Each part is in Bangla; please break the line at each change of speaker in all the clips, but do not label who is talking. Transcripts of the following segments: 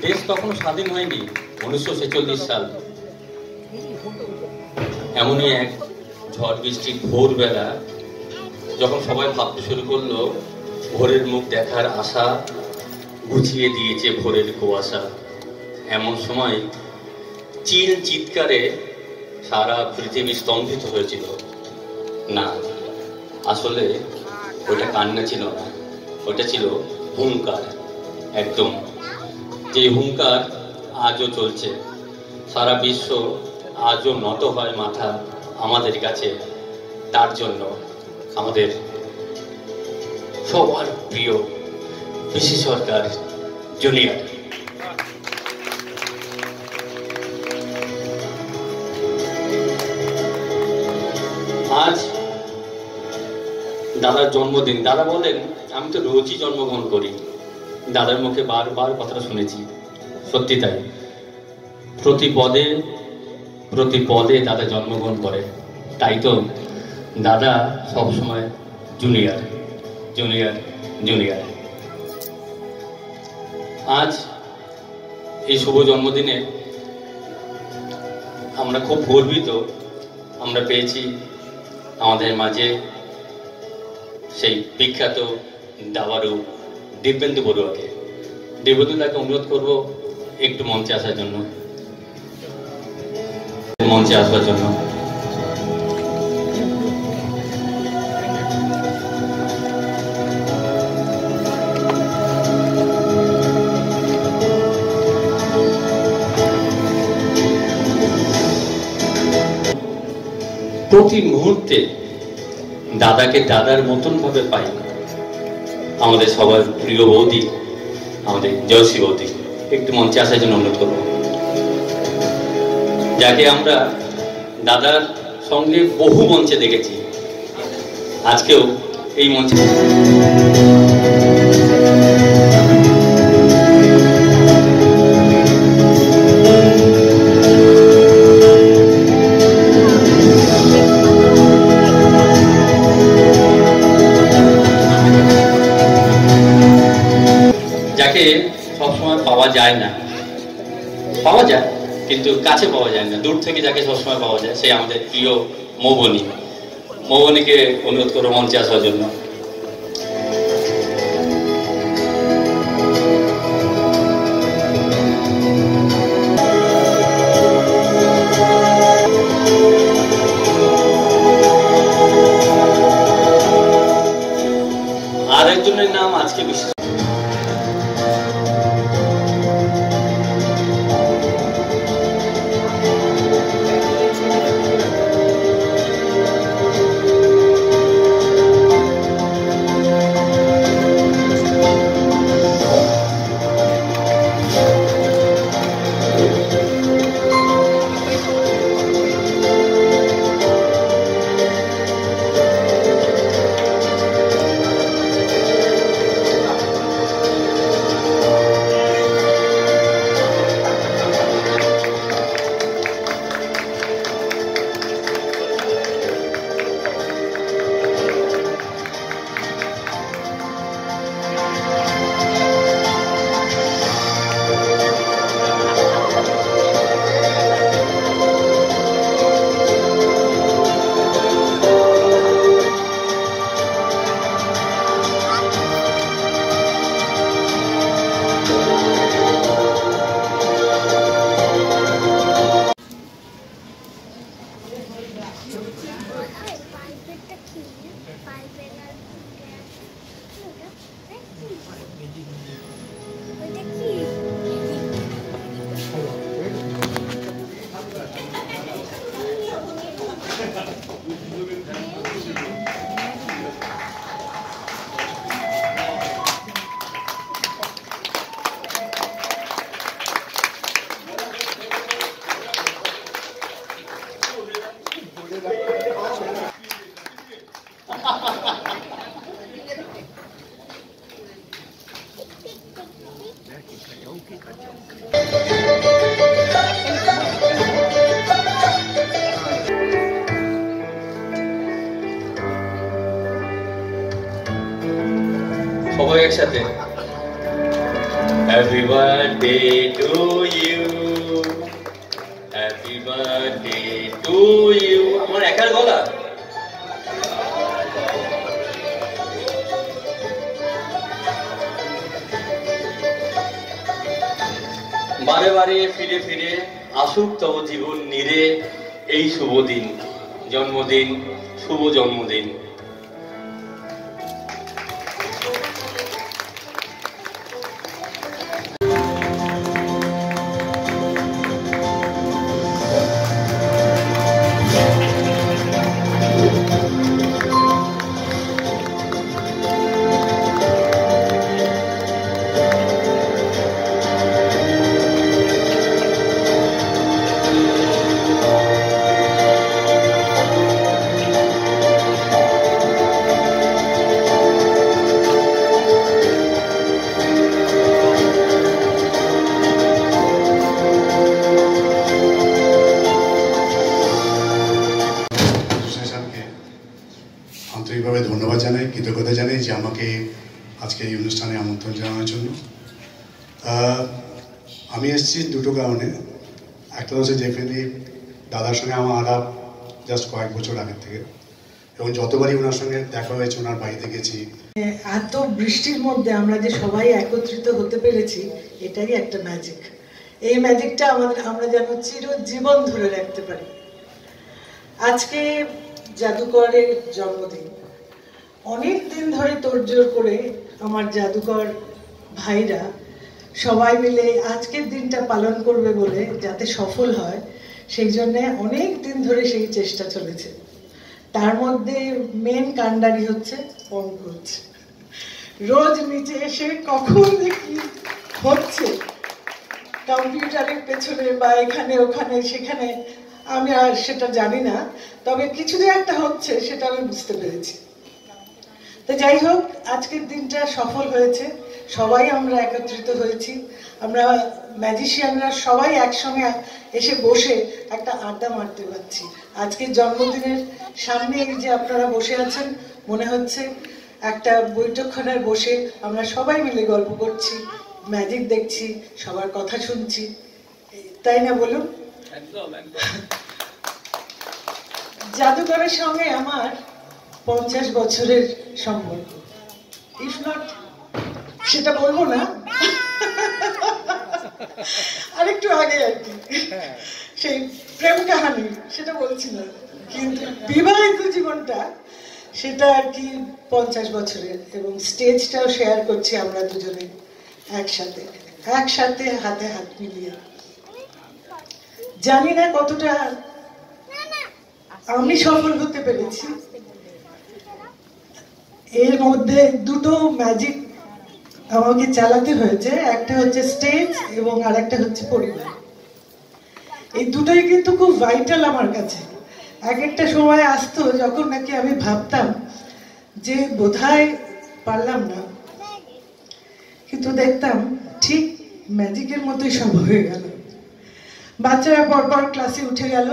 দেশ তখনও স্বাধীন হয়নি, 1946 সাল। এমনই এক ঝড় বৃষ্টি ভোরবেলা, যখন সবাই ভাবতে শুরু করলো ভোরের মুখ দেখার আশা গুছিয়ে দিয়েছে ভোরের কুয়াশা, এমন সময় চিল চিৎকারে সারা পৃথিবী স্তম্ভিত হয়েছিল। না, আসলে ওটা কান্না ছিল না, ওটা ছিল হুঙ্কার। একদম যে হুঙ্কার আজও চলছে। সারা বিশ্ব আজও নত হয় মাথা আমাদের কাছে। তার জন্য আমাদের সবার প্রিয় পিসি সরকার জুনিয়র। আজ দাদার জন্মদিন। দাদা বলেন, আমি তো রোজই জন্মগ্রহণ করি। দাদার মুখে বারবার কথাটা শুনেছি, সত্যি তাই। প্রতি পদে দাদা জন্মগ্রহণ করে। তাই তো দাদা সবসময় জুনিয়র জুনিয়র জুনিয়র। আজ এই শুভ জন্মদিনে আমরা খুব গর্বিত। আমরা পেয়েছি আমাদের মাঝে সেই বিখ্যাত দাবারু দিব্যেন্দু বড়ুয়াকে। দিব্যেন্দুদাকে অনুরোধ করবো একটু মঞ্চে আসার জন্য। প্রতি মুহূর্তে দাদাকে দাদার মতন ভাবে পাই। আমাদের সবার প্রিয় বৌদি, আমাদের জয়শ্রী বৌদি, একটু মঞ্চে আসার জন্য অনুরোধ করবো। যাকে আমরা দাদার সঙ্গে বহু মঞ্চে দেখেছি, আজকেও এই মঞ্চে। যাকে সবসময় পাওয়া যায় না, পাওয়া যায় কিন্তু কাছে পাওয়া যায় না, দূর থেকে যাকে সবসময় পাওয়া যায়, সে আমাদের প্রিয় মৌবনী। মৌবনীকে অনুরোধ করো মঞ্চে আসার জন্য। আর একজনের নাম আজকে বিশেষ। সবাই একসাথে Happy birthday to you. Happy birthday to you. আমার একার গলা। বারে বারে ফিরে ফিরে আসুক তব জীবন নিরে এই শুভ দিন, জন্মদিন, শুভ জন্মদিন।
আন্তরিকভাবে ধন্যবাদ জানাই, কৃতজ্ঞতা জানাই যে আমাকে আজকে এই অনুষ্ঠানে আমন্ত্রণ জানানোর জন্য। আমি এসেছি দুটো কারণে। একটা হচ্ছে ডেফিনেটলি দাদার সঙ্গে আমার আলাপ জাস্ট কয়েক বছর আগের থেকে, এবং যতবারই ওনার সঙ্গে দেখা হয়েছে ওনার বাড়িতে গেছি।
এত বৃষ্টির মধ্যে আমরা যে সবাই একত্রিত হতে পেরেছি, এটাই একটা ম্যাজিক। এই ম্যাজিকটা আমরা যেন চিরজীবন ধরে রাখতে পারি। আজকে জাদুকরের জন্মদিন। অনেক দিন ধরে তোড়জোড় করে আমার জাদুকর ভাইরা সবাই মিলে আজকের দিনটা পালন করবে বলে যাতে সফল হয়, সেই জন্য অনেক দিন ধরে সেই চেষ্টা চলেছে। তার মধ্যে মেন কাণ্ডারি হচ্ছে পঙ্কজ। রোজ নিচে এসে কখন যে কি হচ্ছে কম্পিউটারের পেছনে বা এখানে ওখানে সেখানে, আমি আর সেটা জানি না, তবে কিছু যে একটা হচ্ছে সেটা আমি বুঝতে পেরেছি। তো যাই হোক, আজকের দিনটা সফল হয়েছে, সবাই আমরা একত্রিত হয়েছি, আমরা ম্যাজিশিয়ানরা সবাই একসঙ্গে এসে বসে একটা আড্ডা মারতে পারছি। আজকের জন্মদিনের সামনে এই যে আপনারা বসে আছেন, মনে হচ্ছে একটা বৈঠকখানায় বসে আমরা সবাই মিলে গল্প করছি, ম্যাজিক দেখছি, সবার কথা শুনছি, তাই না বলুন? জাদুকরের সঙ্গে আমার 50 বছরের সম্পর্ক, ইফ নট, সেটা বলবো না, আরেকটু আগে আর কি, সেই প্রেম কাহানি সেটা বলছি না, কিন্তু বিবাহিত জীবনটা সেটা আর কি 50 বছরের, এবং স্টেজটাও শেয়ার করছি আমরা দুজনে একসাথে একসাথে হাতে হাত মিলিয়ে। জানি না কতটা আমি সফল হতে পেরেছি। এর মধ্যে দুটো ম্যাজিক আমাকে চালাতে হয়েছে, একটা হচ্ছে স্টেজ এবং আর একটা হচ্ছে পরিবার। এই দুটোই কিন্তু খুব ভাইটাল আমার কাছে। এক একটা সময় আসতো যখন নাকি আমি ভাবতাম যে বোধহয় পারলাম না, কিন্তু দেখতাম ঠিক ম্যাজিকের মতোই সব হয়ে গেল। বাচ্চারা পরপর ক্লাসে উঠে গেল,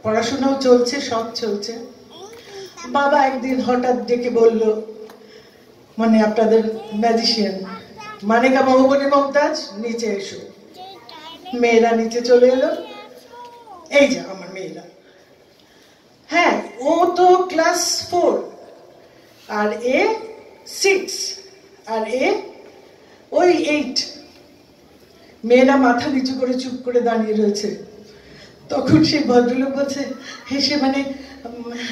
পড়াশোনাও চলছে, সব চলছে। বাবা একদিন হঠাৎ ডেকে বলল, মানে আপনাদের ম্যাজিশিয়ান মানিকা মহবনী মমতাজ, নিচে এসো। মেয়েরা নিচে চলে এলো, এই যে আমার মেয়েরা। হ্যাঁ, ও তো ক্লাস 4, আর এ 6, আর এ ওই 8। মেয়েরা মাথা নিচু করে চুপ করে দাঁড়িয়ে রয়েছে। তখন সেই ভদ্রলোক বলছে হেসে, মানে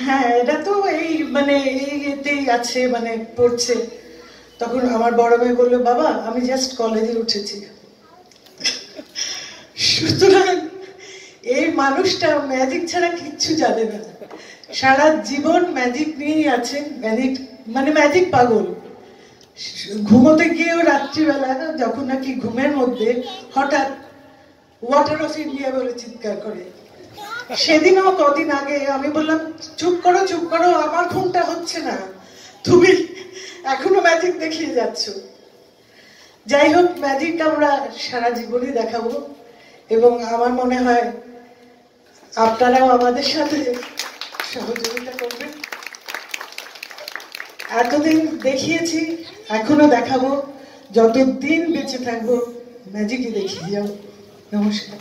হ্যাঁ এরা তো এই মানে এই এতেই আছে, মানে পড়ছে। তখন আমার বড় মেয়ে বললো, বাবা আমি জাস্ট কলেজে উঠেছি। সুতরাং এই মানুষটা ম্যাজিক ছাড়া কিচ্ছু জানে না, সারা জীবন ম্যাজিক নিয়েই আছেন, মানে ম্যাজিক পাগল। ঘুমোতে গিয়েও রাত্রিবেলা যখন নাকি ঘুমের মধ্যে হঠাৎ ওয়াটার অফ ইন্ডিয়া বলে চিৎকার করে। সেদিনও কদিন আগে আমি বললাম, চুপ করো চুপ করো, আমার ঘুমটা হচ্ছে না, তুমি এখনো ম্যাজিক দেখিয়ে যাচ্ছ। যাই হোক, ম্যাজিক আমরা সারা জীবনই দেখাবো, এবং আমার মনে হয় আপনারাও আমাদের সাথে সহযোগিতা করবেন। এতদিন দেখিয়েছি, এখনো দেখাবো, যতদিন বেঁচে থাকবো ম্যাজিকই দেখিয়ে যাও। নমস্কার।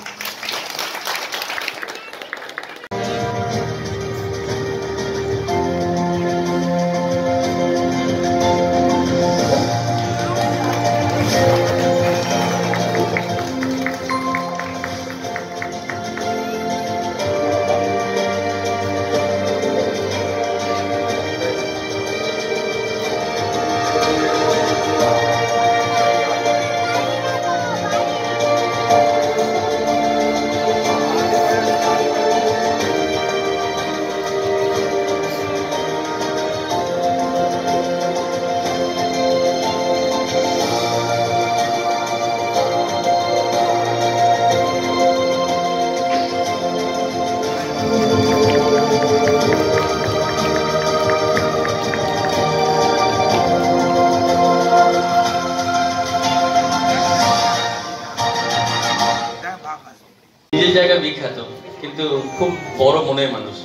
নিজের জায়গা বিখ্যাত কিন্তু খুব বড় মনের মানুষ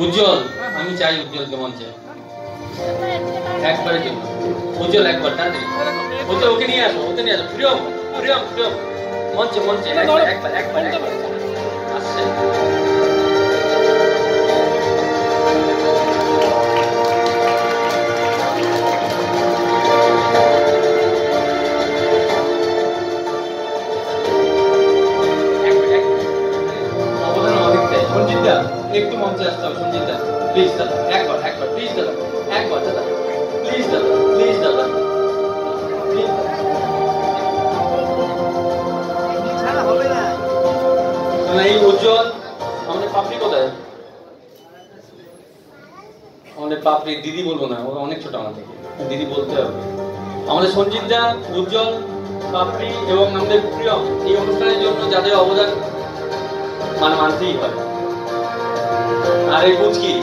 উজ্জ্বল। আমি চাই উজ্জ্বলকে মঞ্চে একবারের জন্য। উজ্জ্বল একবার তাড়াতাড়ি উজ্জ্বল ওকে নিয়ে আসো, ওকে নিয়ে আসো। প্রিয়ম প্রিয়ম প্রিয়ম মঞ্চে মঞ্চে একবার একবার একবার আসছে। সঞ্জিতা একটু মঞ্চে আসতে হবে। সঞ্জিতা প্লিজ দাদা একবার একবার প্লিজ দাদা একবার দাদা প্লিজ দাদা প্লিজ দাদা প্লিজ এই উজ্জ্বল আমাদের পাপড়ি কোথায়? আমাদের পাপড়ি দিদি বলবো না, ওরা অনেক ছোট আমাদের, দিদি বলতে হবে। আমাদের সঞ্জিতা, উজ্জ্বল, পাপড়ি এবং আমাদের প্রিয়ম এই অনুষ্ঠানের জন্য যাদের অবদান মানতেই হয়। আর এই বুঝকি